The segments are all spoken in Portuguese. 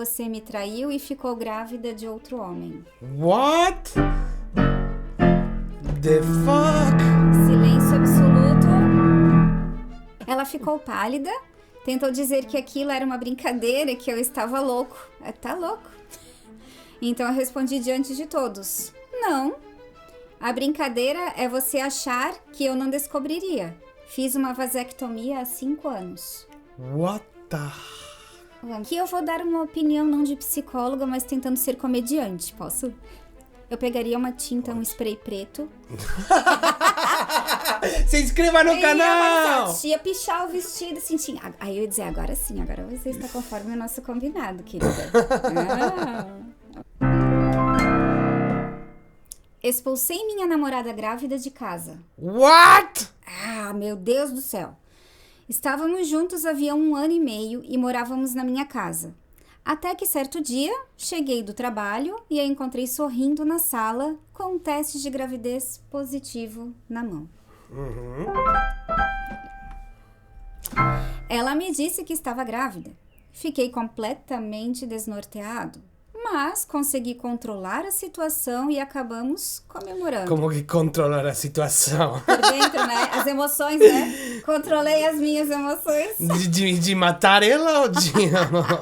Você me traiu e ficou grávida de outro homem. What? The fuck? Silêncio absoluto. Ela ficou pálida, tentou dizer que aquilo era uma brincadeira e que eu estava louco. Tá louco? Então eu respondi diante de todos: não. A brincadeira é você achar que eu não descobriria. Fiz uma vasectomia há 5 anos. What the... Aqui eu vou dar uma opinião não de psicóloga, mas tentando ser comediante, posso? Eu pegaria uma tinta, um spray preto. Se inscreva no canal! Ia pichar o vestido assim, tinha. Aí eu ia dizer, agora sim, agora você está conforme o nosso combinado, querida. Expulsei minha namorada grávida de casa. What? Ah, meu Deus do céu. Estávamos juntos havia 1 ano e meio e morávamos na minha casa. Até que certo dia, cheguei do trabalho e a encontrei sorrindo na sala com um teste de gravidez positivo na mão. Ela me disse que estava grávida. Fiquei completamente desnorteado, mas consegui controlar a situação e acabamos comemorando. Como que controlar a situação? Por dentro, né? As emoções, né? Controlei as minhas emoções. De matar ela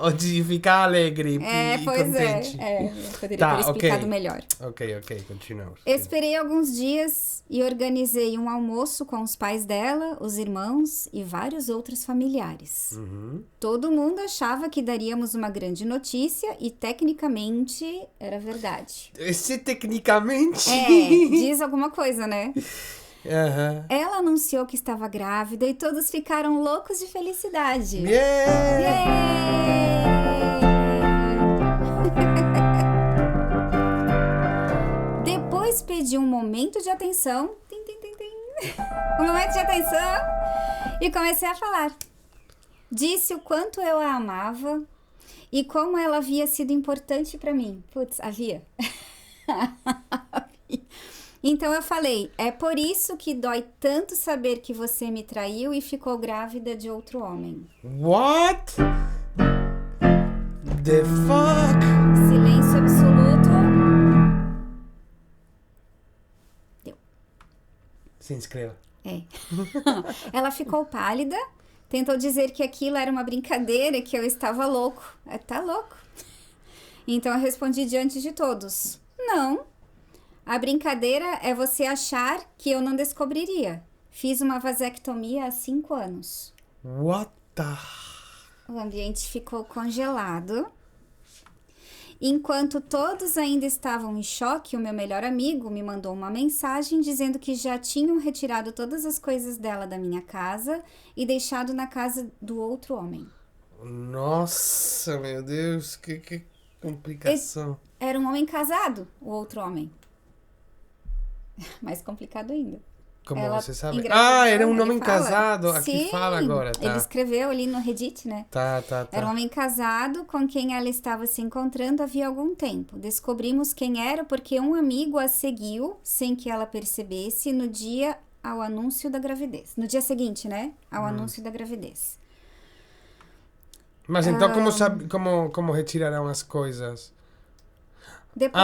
ou de ficar alegre e Pois contente? eu poderia ter explicado melhor. Ok, continuamos. Esperei alguns dias e organizei um almoço com os pais dela, os irmãos e vários outros familiares. Todo mundo achava que daríamos uma grande notícia e tecnicamente era verdade. Esse tecnicamente... Diz alguma coisa, né? Aham. Ela anunciou que estava grávida e todos ficaram loucos de felicidade. Depois pedi um momento de atenção. Um momento de atenção. E comecei a falar. Disse o quanto eu a amava e como ela havia sido importante para mim. Putz, havia. Então eu falei, é por isso que dói tanto saber que você me traiu e ficou grávida de outro homem. What? The fuck? Silêncio absoluto. Deu. Se inscreva. Ela ficou pálida, tentou dizer que aquilo era uma brincadeira e que eu estava louco. Tá louco? Então eu respondi diante de todos, não. A brincadeira é você achar que eu não descobriria. Fiz uma vasectomia há 5 anos. What the... O ambiente ficou congelado. Enquanto todos ainda estavam em choque, o meu melhor amigo me mandou uma mensagem dizendo que já tinham retirado todas as coisas dela da minha casa e deixado na casa do outro homem. Nossa, meu Deus, que complicação. Era um homem casado, o outro homem. Mais complicado ainda. Como Ela você sabe? engravidou, Era um ele homem fala. casado. Aqui Sim, fala agora, tá? Ele escreveu ali no Reddit, né? Tá. Era um homem casado com quem ela estava se encontrando havia algum tempo. Descobrimos quem era porque um amigo a seguiu, sem que ela percebesse, no dia ao anúncio da gravidez. No dia seguinte, né? Ao anúncio da gravidez. Mas então como retiraram as coisas? Depois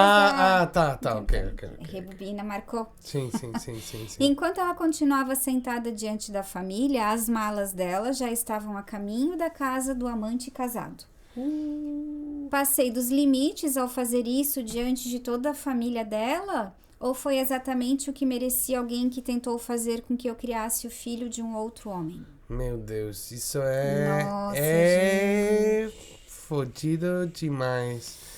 Tá, ok. Rebobina, marcou. Sim. Enquanto ela continuava sentada diante da família, as malas dela já estavam a caminho da casa do amante casado. Passei dos limites ao fazer isso diante de toda a família dela? Ou foi exatamente o que merecia alguém que tentou fazer com que eu criasse o filho de um outro homem? Meu Deus, isso Nossa, fodido demais.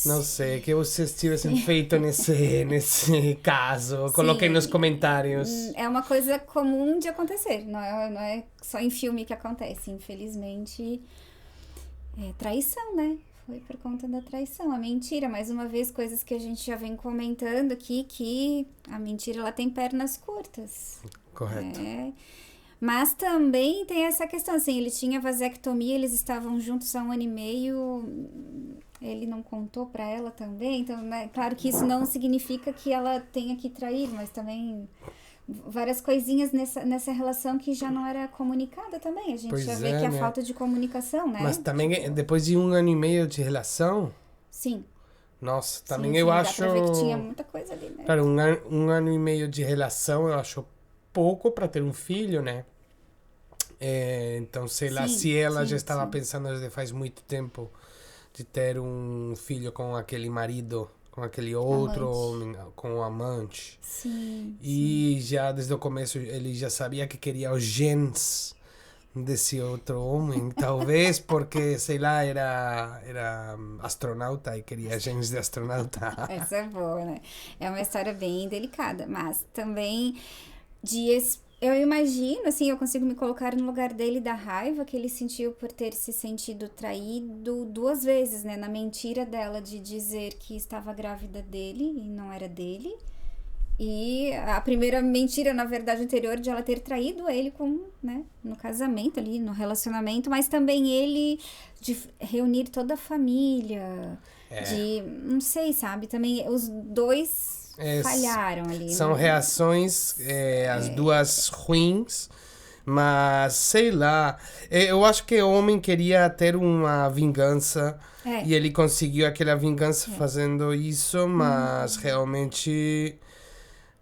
Não sei, o que vocês tivessem feito nesse caso. Coloquem nos comentários. É uma coisa comum de acontecer. Não é só em filme que acontece. Infelizmente, é traição, né? Foi por conta da traição. A mentira, mais uma vez, coisas que a gente já vem comentando aqui, que a mentira ela tem pernas curtas. Correto. Mas também tem essa questão, assim, ele tinha vasectomia, eles estavam juntos há 1 ano e meio, ele não contou pra ela também, então, né, claro que isso não significa que ela tenha que trair, mas também várias coisinhas nessa relação que já não era comunicada também. A gente Pois já vê é, que a né? falta de comunicação, né? Mas também, depois de 1 ano e meio de relação, Sim. nossa, também Sim, eu dá acho... pra ver que tinha muita coisa ali, né? Claro, 1 ano e meio de relação eu acho pouco para ter um filho, né? Então, sei lá, Sim, se ela já sim, estava sim. pensando desde faz muito tempo de ter um filho com aquele marido, com aquele outro Amante. homem, com o amante. Sim, sim. E já desde o começo ele já sabia que queria os genes desse outro homem, talvez porque, sei lá, era astronauta e queria genes de astronauta. Essa é boa, né? É uma história bem delicada, mas também eu imagino, assim, eu consigo me colocar no lugar dele da raiva que ele sentiu por ter se sentido traído 2 vezes, né? Na mentira dela de dizer que estava grávida dele e não era dele. E a primeira mentira, na verdade, anterior de ela ter traído ele né, no casamento ali, no relacionamento, mas também ele de reunir toda a família, não sei, sabe, também os dois falharam ali, São né? reações, as duas ruins, mas sei lá. Eu acho que o homem queria ter uma vingança e ele conseguiu aquela vingança fazendo isso, mas realmente.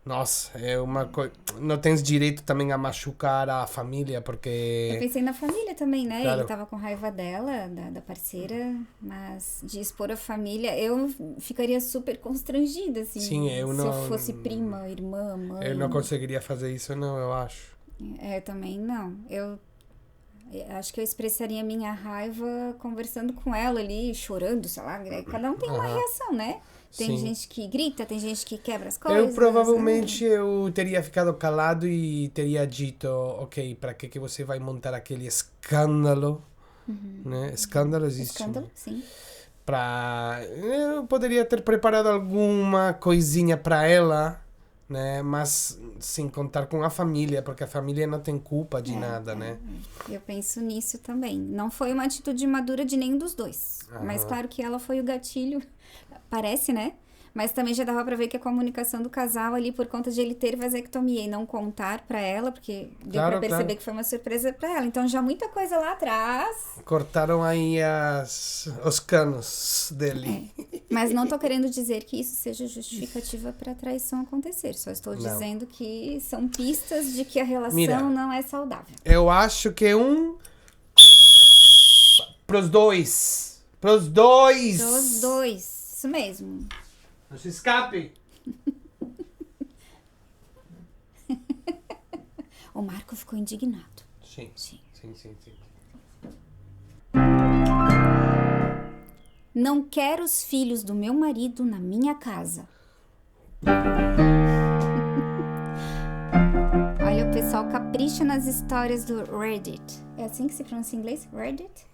Nossa, é uma coisa. Não tens direito também a machucar a família, Eu porque. pensei na família também, né? Claro. Ele tava com raiva dela, da parceira, mas de expor a família, eu ficaria super constrangida, assim, Sim, eu se não. eu fosse prima, irmã, mãe. Eu não conseguiria fazer isso, não, eu acho. Eu também não. Eu acho que eu expressaria minha raiva conversando com ela ali, chorando, sei lá. Cada um tem uma reação, né? Tem Sim. gente que grita, tem gente que quebra as coisas. Eu provavelmente eu teria ficado calado e teria dito, ok, para que você vai montar aquele escândalo, né? Escândalo existe. Escândalo, sim. Eu poderia ter preparado alguma coisinha para ela, né? Mas sem contar com a família, porque a família não tem culpa de nada, né? Eu penso nisso também. Não foi uma atitude madura de nenhum dos dois. Mas claro que ela foi o gatilho, parece, né? Mas também já dava pra ver que a comunicação do casal ali, por conta de ele ter vasectomia e não contar pra ela, porque deu pra perceber que foi uma surpresa pra ela. Então já muita coisa lá atrás. Cortaram aí os canos dele. Mas não tô querendo dizer que isso seja justificativa pra traição acontecer. Só estou dizendo que são pistas de que a relação não é saudável. Eu acho que pros dois. Pros dois. Pros dois. Isso mesmo. Não se escape. O Marco ficou indignado. Sim. Não quero os filhos do meu marido na minha casa. Olha, o pessoal capricha nas histórias do Reddit. É assim que se pronuncia em inglês? Reddit.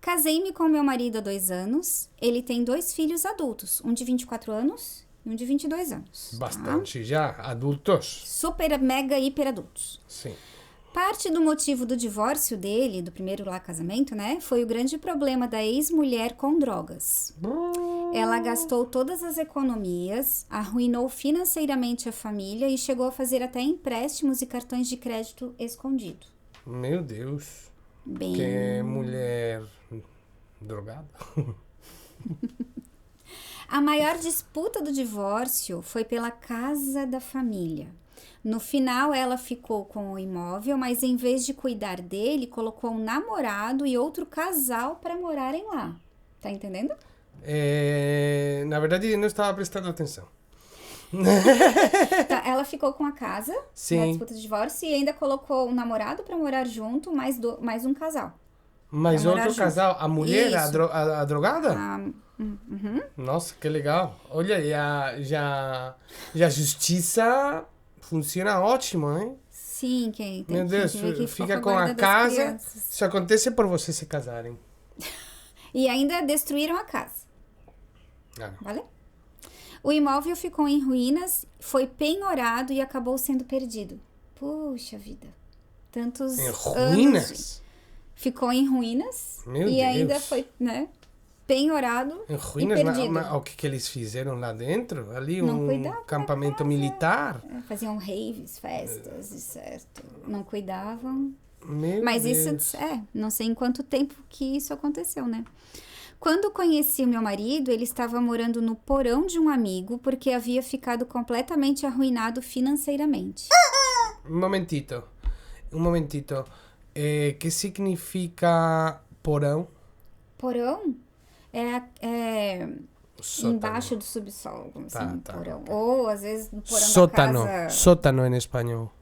Casei-me com meu marido há 2 anos. Ele tem 2 filhos adultos. Um de 24 anos e um de 22 anos. Bastante já, adultos. Super, mega, hiper adultos. Sim. Parte do motivo do divórcio dele, do primeiro lá casamento, né? Foi o grande problema da ex-mulher com drogas. Ela gastou todas as economias, arruinou financeiramente a família e chegou a fazer até empréstimos e cartões de crédito escondido. Meu Deus. Bem... Que mulher drogada. A maior disputa do divórcio foi pela casa da família. No final, ela ficou com o imóvel, mas em vez de cuidar dele, colocou um namorado e outro casal para morarem lá. Tá entendendo? Na verdade, eu não estava prestando atenção. Tá, ela ficou com a casa na disputa de divórcio e ainda colocou um namorado para morar junto, mais um casal. Mas outro casal, a mulher, a drogada? Nossa, que legal. Olha, e a justiça funciona ótimo, hein? Sim, quem tem Meu Deus, que fica com a casa. Isso acontece por vocês se casarem. E ainda destruíram a casa. Vale? O imóvel ficou em ruínas, foi penhorado e acabou sendo perdido. Puxa vida. Tantos Em ruínas? Ficou em ruínas. Meu e Deus. ainda foi, né? penhorado Em e ruínas, perdido. o que eles fizeram lá dentro? Ali Não um cuidavam campamento militar? Faziam raves, festas, certo. Não cuidavam. Meu Mas Deus. isso, não sei em quanto tempo que isso aconteceu, né? Quando conheci o meu marido, ele estava morando no porão de um amigo porque havia ficado completamente arruinado financeiramente. Un momentito. Que significa porão? Porão é Sótano. embaixo do subsolo, como assim, Tá. porão. Ou, às vezes, no porão Sótano. da casa... Sótano em espanhol.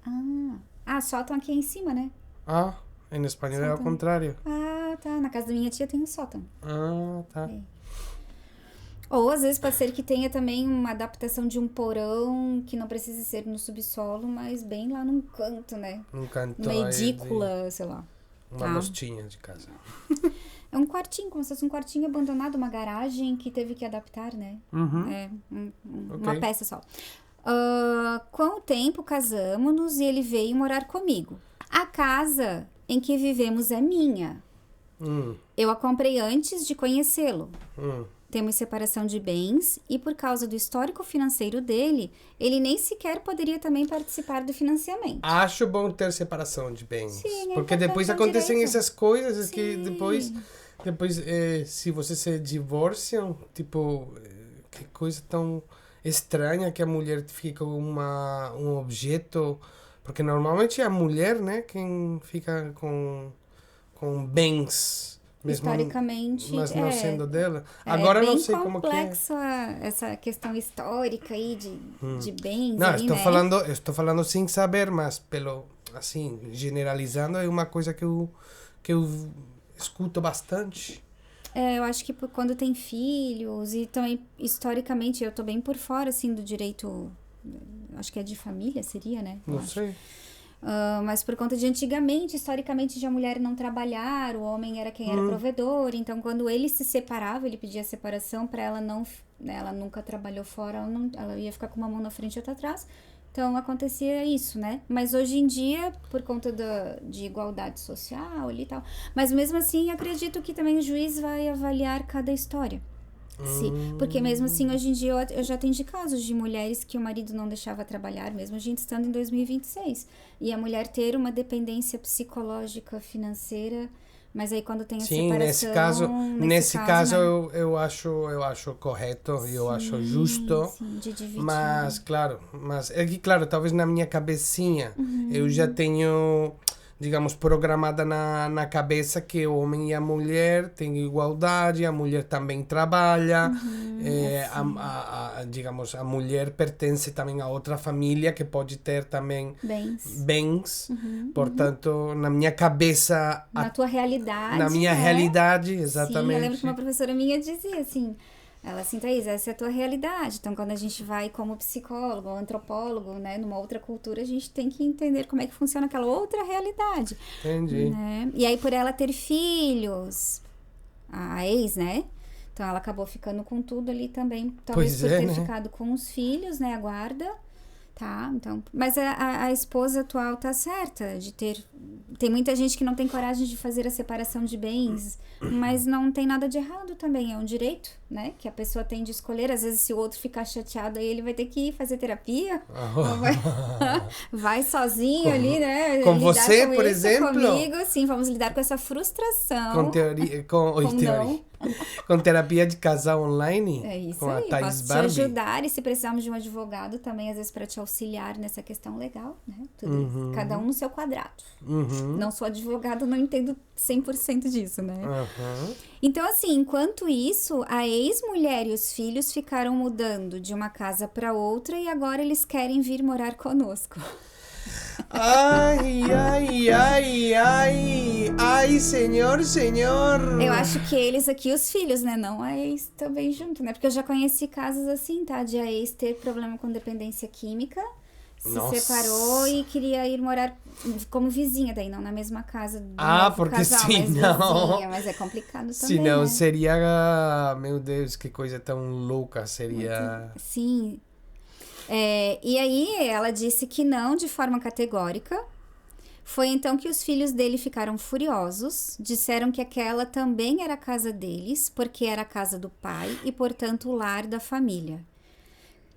Sótão aqui em cima, né? Ah, em espanhol é ao Sótano. contrário. Tá. Na casa da minha tia tem um sótão. Ah, tá. Ou, às vezes, pode ser que tenha também uma adaptação de um porão que não precisa ser no subsolo, mas bem lá num canto, né? Um canto Uma aí edícula, sei lá. uma mostinha de casa. É um quartinho, como se fosse um quartinho abandonado, uma garagem que teve que adaptar, né? Uhum. Uma peça só. Com o tempo, casamos-nos e ele veio morar comigo. A casa em que vivemos é minha. Eu a comprei antes de conhecê-lo. Temos separação de bens e por causa do histórico financeiro dele, ele nem sequer poderia também participar do financiamento. Acho bom ter separação de bens. Sim, porque depois acontecem direito. essas coisas Sim. que depois se vocês se divorciam, tipo, que coisa tão estranha que a mulher fica um objeto. Porque normalmente é a mulher, né, quem fica com bens. Mesmo, Historicamente, mas não sendo dela. Agora é bem não sei como que é. complexa essa questão histórica aí de bens. Não, aí, estou falando sem saber, mas pelo assim, generalizando, é uma coisa que eu escuto bastante. Eu acho que quando tem filhos e também historicamente eu tô bem por fora assim do direito, acho que é de família, seria, né? Não sei. Mas por conta de antigamente, historicamente, de a mulher não trabalhar, o homem era quem era provedor. Então, quando ele se separava, ele pedia separação para ela não... Né, ela nunca trabalhou fora, ela ia ficar com uma mão na frente e outra atrás. Então, acontecia isso, né? Mas hoje em dia, por conta de igualdade social ali e tal... Mas mesmo assim, acredito que também o juiz vai avaliar cada história. Sim, porque mesmo assim, hoje em dia, eu já atendi casos de mulheres que o marido não deixava trabalhar, mesmo a gente estando em 2026. E a mulher ter uma dependência psicológica, financeira, mas aí quando tem a separação... Nesse caso né? eu acho correto e eu acho justo. Sim, de dividir. Mas, claro, talvez na minha cabecinha eu já tenho... digamos, programada na cabeça que o homem e a mulher têm igualdade, a mulher também trabalha, digamos, a mulher pertence também a outra família que pode ter também bens. Portanto, na minha cabeça... Na tua realidade. Na minha realidade, exatamente. Sim, eu lembro que uma professora minha dizia assim... Ela assim, Thaís, essa é a tua realidade. Então, quando a gente vai como psicólogo ou antropólogo, né, numa outra cultura, a gente tem que entender como é que funciona aquela outra realidade. Entendi. Né? E aí, por ela ter filhos, a ex, né? Então, ela acabou ficando com tudo ali também. Talvez por ter ficado com os filhos, né, a guarda. Tá, então... Mas a esposa atual tá certa de ter... Tem muita gente que não tem coragem de fazer a separação de bens, mas não tem nada de errado também, é um direito, né? Que a pessoa tem de escolher. Às vezes, se o outro ficar chateado, aí ele vai ter que ir fazer terapia. Vai sozinho ali, né? Com você, por exemplo? Comigo, sim, vamos lidar com essa frustração. Com terapia de casal online? É isso com aí, a Thaís posso Barbie. te ajudar, e se precisarmos de um advogado também, às vezes, para te auxiliar nessa questão legal, né? Tudo, cada um no seu quadrado. Não sou advogado, não entendo 100% disso, né? Então, assim, enquanto isso, a ex-mulher e os filhos ficaram mudando de uma casa para outra e agora eles querem vir morar conosco. Ai, senhor. Eu acho que eles aqui, os filhos, né? Não a ex também junto, né? Porque eu já conheci casos assim, tá? De a ex ter problema com dependência química, se separou e queria ir morar como vizinha, daí não na mesma casa do porque casal, sim, mas não. vizinha, mas é complicado também, Se não, né? seria... Meu Deus, que coisa tão louca seria... Sim. E aí ela disse que não de forma categórica. Foi então que os filhos dele ficaram furiosos, disseram que aquela também era a casa deles, porque era a casa do pai e, portanto, o lar da família.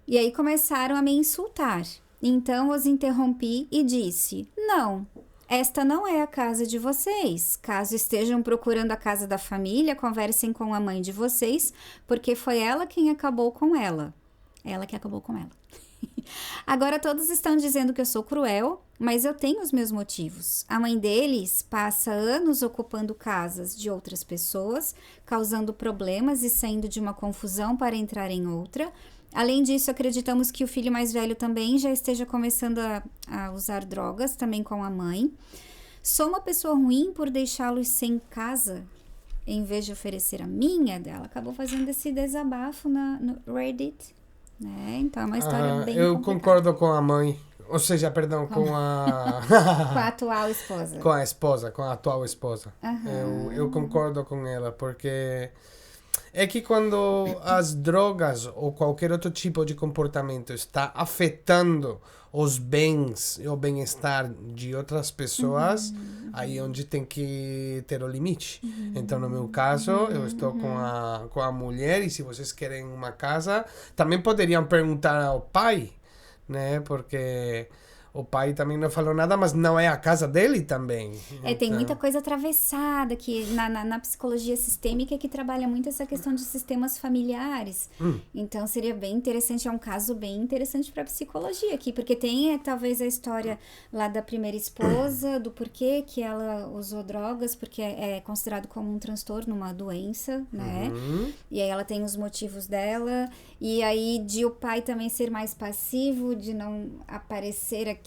E aí começaram a me insultar. Então os interrompi e disse: não, esta não é a casa de vocês. Caso estejam procurando a casa da família, conversem com a mãe de vocês, porque foi ela quem acabou com ela. Ela que acabou com ela. Agora todos estão dizendo que eu sou cruel, mas eu tenho os meus motivos. A mãe deles passa anos ocupando casas de outras pessoas, causando problemas e saindo de uma confusão para entrar em outra. Além disso, acreditamos que o filho mais velho também já esteja começando a usar drogas, também com a mãe. Sou uma pessoa ruim por deixá-los sem casa, em vez de oferecer a minha dela. Acabou fazendo esse desabafo no Reddit, né? Então é uma história bem eu complicada. concordo com a mãe. Ou seja, perdão, com a... com a atual esposa. Com a atual esposa. Eu concordo com ela, porque... É que quando as drogas ou qualquer outro tipo de comportamento está afetando os bens e o bem-estar de outras pessoas, aí é onde tem que ter o limite. Então, no meu caso, eu estou com a mulher, e se vocês querem uma casa, também poderiam perguntar ao pai, né? Porque... O pai também não falou nada, mas não é a casa dele também. Tem muita coisa atravessada que na psicologia sistêmica que trabalha muito essa questão de sistemas familiares. Então seria bem interessante, é um caso bem interessante para psicologia aqui, porque tem talvez a história lá da primeira esposa, do porquê que ela usou drogas, porque é considerado como um transtorno, uma doença, né? E aí ela tem os motivos dela, e aí de o pai também ser mais passivo, de não aparecer aqui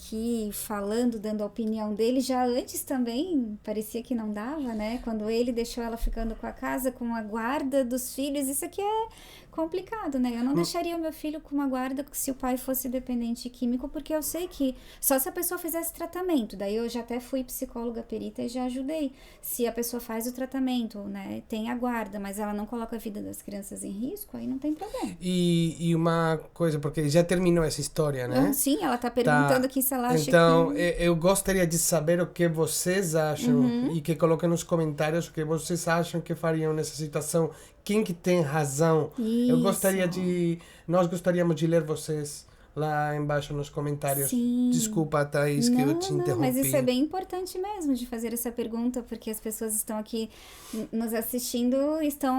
falando, dando a opinião dele, já antes também parecia que não dava, né? Quando ele deixou ela ficando com a casa, com a guarda dos filhos, isso aqui é complicado, né? Eu não deixaria o meu filho com uma guarda se o pai fosse dependente químico, porque eu sei que só se a pessoa fizesse tratamento, daí eu já até fui psicóloga perita e já ajudei. Se a pessoa faz o tratamento, né, tem a guarda, mas ela não coloca a vida das crianças em risco, aí não tem problema. E uma coisa, porque já terminou essa história, né? Sim, ela tá perguntando aqui se ela acha então, que... eu gostaria de saber o que vocês acham e que coloquem nos comentários o que vocês acham que fariam nessa situação. Quem que tem razão? Isso. Nós gostaríamos de ler vocês lá embaixo nos comentários. Sim. Desculpa, Thaís, que eu te interrompi. Mas isso é bem importante mesmo, de fazer essa pergunta, porque as pessoas estão aqui nos assistindo,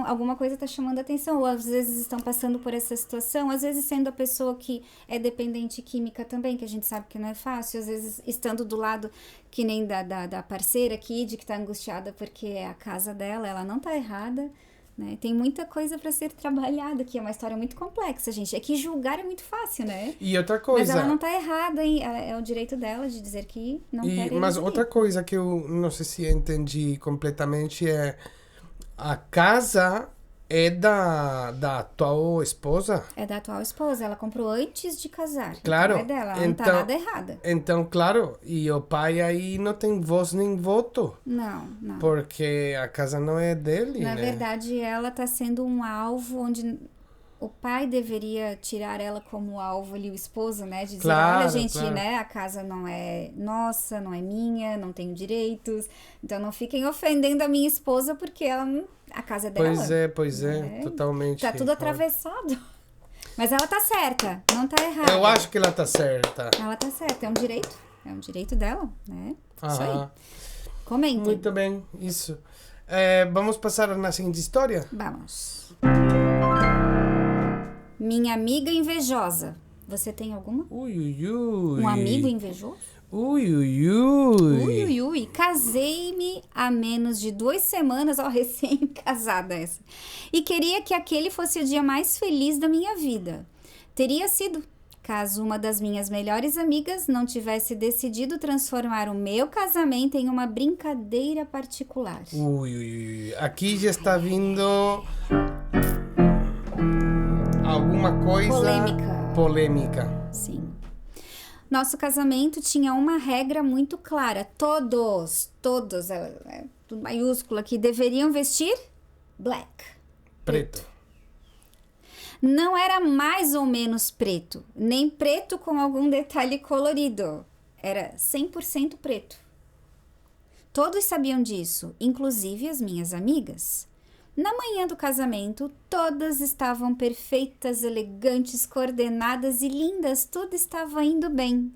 alguma coisa está chamando a atenção, ou às vezes estão passando por essa situação, às vezes sendo a pessoa que é dependente química também, que a gente sabe que não é fácil, às vezes estando do lado, que nem da parceira aqui, de que está angustiada porque é a casa dela, ela não está errada, né? Tem muita coisa para ser trabalhada aqui, é uma história muito complexa, gente. É que julgar é muito fácil, né? E outra coisa... Mas ela não tá errada, hein? É o direito dela de dizer que não quer eles Mas ali. outra coisa que eu não sei se entendi completamente é... A casa é da atual esposa? É da atual esposa, ela comprou antes de casar. Claro. Então é dela, ela não tá nada errada. Então, claro, e o pai aí não tem voz nem voto. Não. Porque a casa não é dele, Na né? verdade, ela tá sendo um alvo onde o pai deveria tirar ela como alvo ali, o esposo, né? De dizer, claro, olha, gente, claro. né? A casa não é nossa, não é minha, não tenho direitos. Então não fiquem ofendendo a minha esposa porque a casa é dela. Pois é, totalmente. Tá tudo atravessado. Mas ela tá certa, não tá errada. Eu acho que ela tá certa. Ela tá certa, é um direito dela, né? Isso aí. Comentem. Muito bem, isso. Vamos passar na seguinte história? Vamos. Minha amiga invejosa. Você tem alguma? Um amigo invejoso? Casei-me há menos de 2 semanas, recém-casada essa. E queria que aquele fosse o dia mais feliz da minha vida. Teria sido, caso uma das minhas melhores amigas não tivesse decidido transformar o meu casamento em uma brincadeira particular. Aqui já está vindo alguma coisa... Polêmica. Sim. Nosso casamento tinha uma regra muito clara. Todos, tudo maiúsculo aqui, deveriam vestir black. Preto. Não era mais ou menos preto, nem preto com algum detalhe colorido. Era 100% preto. Todos sabiam disso, inclusive as minhas amigas. Na manhã do casamento, todas estavam perfeitas, elegantes, coordenadas e lindas. Tudo estava indo bem.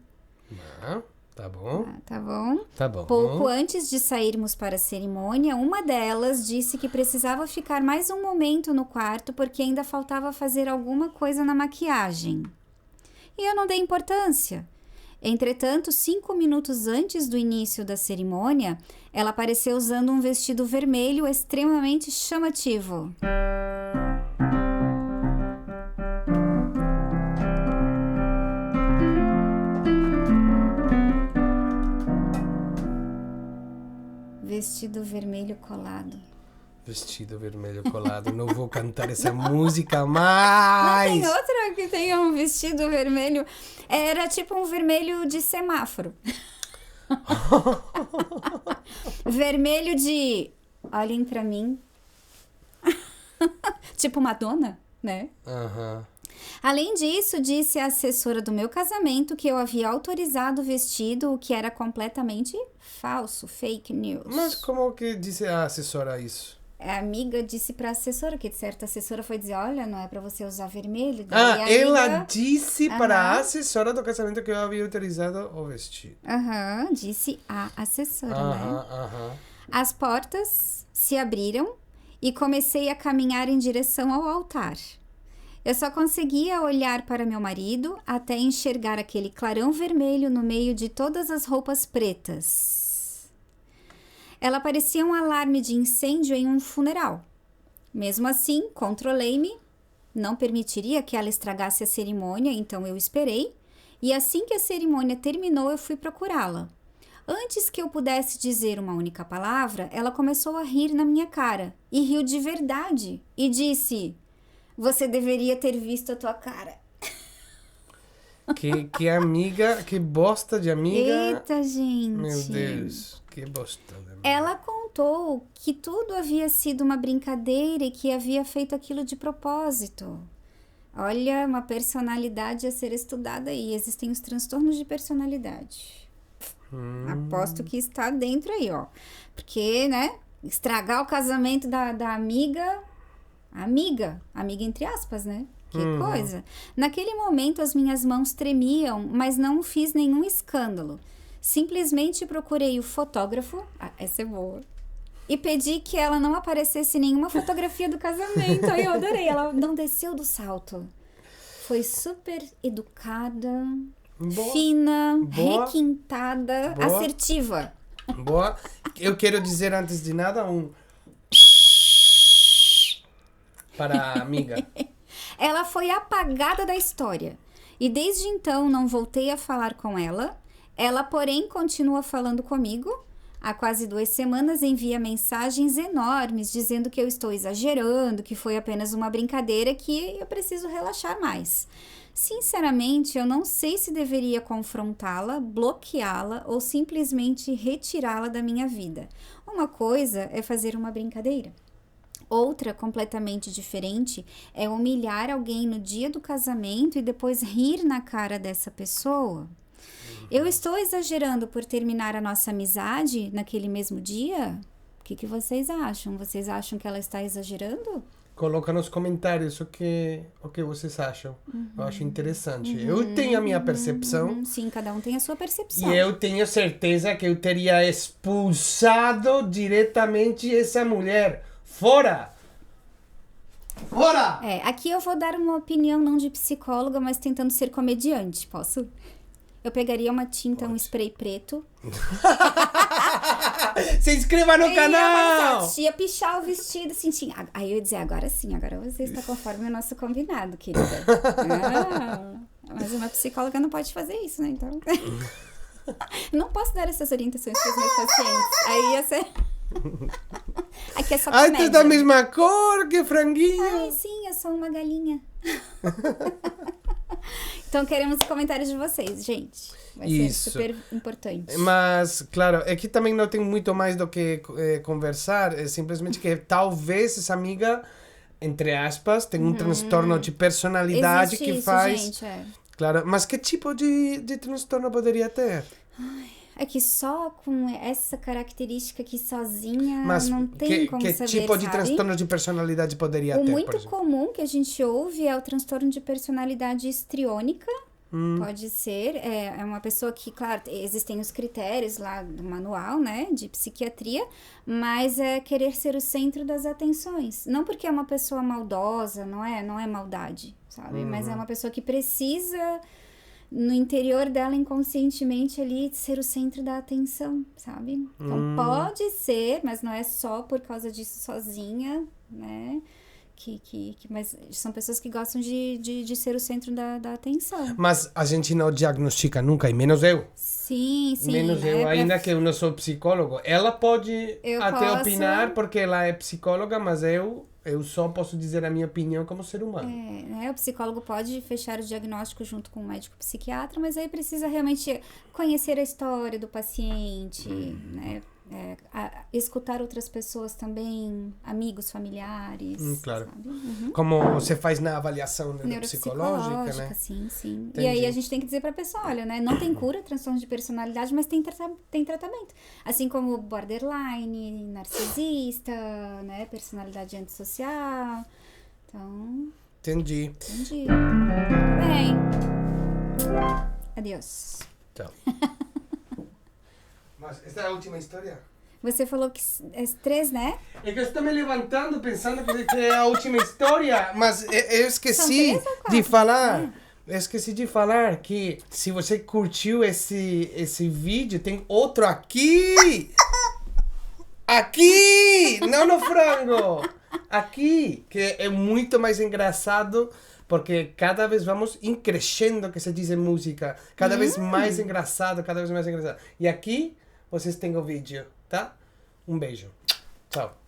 Tá bom. Tá bom. Tá bom. Pouco antes de sairmos para a cerimônia, uma delas disse que precisava ficar mais um momento no quarto porque ainda faltava fazer alguma coisa na maquiagem. E eu não dei importância. Entretanto, 5 minutos antes do início da cerimônia, ela apareceu usando um vestido vermelho extremamente chamativo. Vestido vermelho colado. Vestido vermelho colado. Não vou cantar essa música mais. Não tem outra que tenha um vestido vermelho. Era tipo um vermelho de semáforo. Vermelho de... Olhem pra mim. Tipo Madonna, né? Além disso, disse a assessora do meu casamento que eu havia autorizado o vestido, o que era completamente falso, fake news. Mas como que disse a assessora isso? A amiga disse pra assessora, que certa assessora foi dizer, olha, não é pra você usar vermelho. Ela disse para a assessora do casamento que eu havia autorizado o vestido. Disse a assessora, né? As portas se abriram e comecei a caminhar em direção ao altar. Eu só conseguia olhar para meu marido até enxergar aquele clarão vermelho no meio de todas as roupas pretas. Ela parecia um alarme de incêndio em um funeral. Mesmo assim, controlei-me. Não permitiria que ela estragasse a cerimônia, então eu esperei. E assim que a cerimônia terminou, eu fui procurá-la. Antes que eu pudesse dizer uma única palavra, ela começou a rir na minha cara. E riu de verdade. E disse... Você deveria ter visto a tua cara. Que amiga, que bosta de amiga. Eita, gente. Meu Deus, que bosta de amiga. Ela contou que tudo havia sido uma brincadeira e que havia feito aquilo de propósito. Olha, uma personalidade a ser estudada aí. Existem os transtornos de personalidade. Aposto que está dentro aí, ó. Porque, né, estragar o casamento da amiga... Amiga entre aspas, né? Que coisa. Naquele momento, as minhas mãos tremiam, mas não fiz nenhum escândalo. Simplesmente procurei o fotógrafo, essa é boa, e pedi que ela não aparecesse em nenhuma fotografia do casamento. Aí eu adorei, ela não desceu do salto. Foi super educada, fina, requintada, assertiva. Boa. Eu quero dizer, antes de nada, para a amiga. Ela foi apagada da história. E desde então não voltei a falar com ela. Ela, porém, continua falando comigo. Há quase 2 semanas envia mensagens enormes dizendo que eu estou exagerando, que foi apenas uma brincadeira, que eu preciso relaxar mais. Sinceramente, eu não sei se deveria confrontá-la, bloqueá-la ou simplesmente retirá-la da minha vida. Uma coisa é fazer uma brincadeira. Outra, completamente diferente, é humilhar alguém no dia do casamento e depois rir na cara dessa pessoa. Eu estou exagerando por terminar a nossa amizade naquele mesmo dia? O que vocês acham? Vocês acham que ela está exagerando? Coloca nos comentários o que vocês acham. Eu acho interessante. Eu tenho a minha percepção. Sim, cada um tem a sua percepção. E eu tenho certeza que eu teria expulsado diretamente essa mulher. Fora! Fora! Aqui eu vou dar uma opinião não de psicóloga, mas tentando ser comediante. Posso? Eu pegaria uma tinta, um spray preto. Se inscreva no canal! Ia pichar o vestido assim. Aí eu ia dizer, agora sim, agora você está conforme o nosso combinado, querida. Mas uma psicóloga não pode fazer isso, né? Então. Não posso dar essas orientações para os meus pacientes. Aí ia ser. Aqui é só comédia. Tu é da mesma cor que franguinho. Ai, sim, eu sou uma galinha. Então queremos comentários de vocês, gente. Vai ser super importante. Mas, claro, aqui também não tem muito mais do que conversar. É simplesmente que talvez essa amiga, entre aspas, tem um transtorno de personalidade. Existe que isso, faz... Gente, Claro, mas que tipo de transtorno poderia ter? É que só com essa característica aqui sozinha não tem como saber, que tipo de sabe? transtorno de personalidade poderia ter, O muito comum que a gente ouve é o transtorno de personalidade histriônica. Pode ser. É uma pessoa que, claro, existem os critérios lá do manual, né, de psiquiatria, mas é querer ser o centro das atenções. Não porque é uma pessoa maldosa, não é maldade, sabe? Mas é uma pessoa que precisa, no interior dela, inconscientemente, ali, ser o centro da atenção, sabe? Então, pode ser, mas não é só por causa disso sozinha, né? Mas são pessoas que gostam de ser o centro da atenção. Mas a gente não diagnostica nunca, e menos eu. Sim. Menos né? eu, ainda que eu não sou psicólogo. Ela pode opinar porque ela é psicóloga, mas eu só posso dizer a minha opinião como ser humano. O psicólogo pode fechar o diagnóstico junto com o médico psiquiatra, mas aí precisa realmente conhecer a história do paciente, né? Escutar outras pessoas também, amigos, familiares. Claro. Sabe? Como você faz na avaliação neuropsicológica, né? Sim. Entendi. E aí a gente tem que dizer pra pessoa, olha, né, não tem cura, transtorno de personalidade, mas tem tratamento. Assim como borderline, narcisista, né, personalidade antissocial. Então... Entendi. Bem. Adeus. Tchau. Mas esta é a última história? Você falou que é 3, né? É que eu estou me levantando pensando que é a última história, mas eu esqueci de falar. Eu esqueci de falar que se você curtiu esse vídeo, tem outro aqui! Aqui! Não no frango! Aqui! Que é muito mais engraçado, porque cada vez vamos crescendo, que se diz em música. Cada vez mais engraçado, cada vez mais engraçado. E aqui vocês têm o vídeo, tá? Um beijo. Tchau.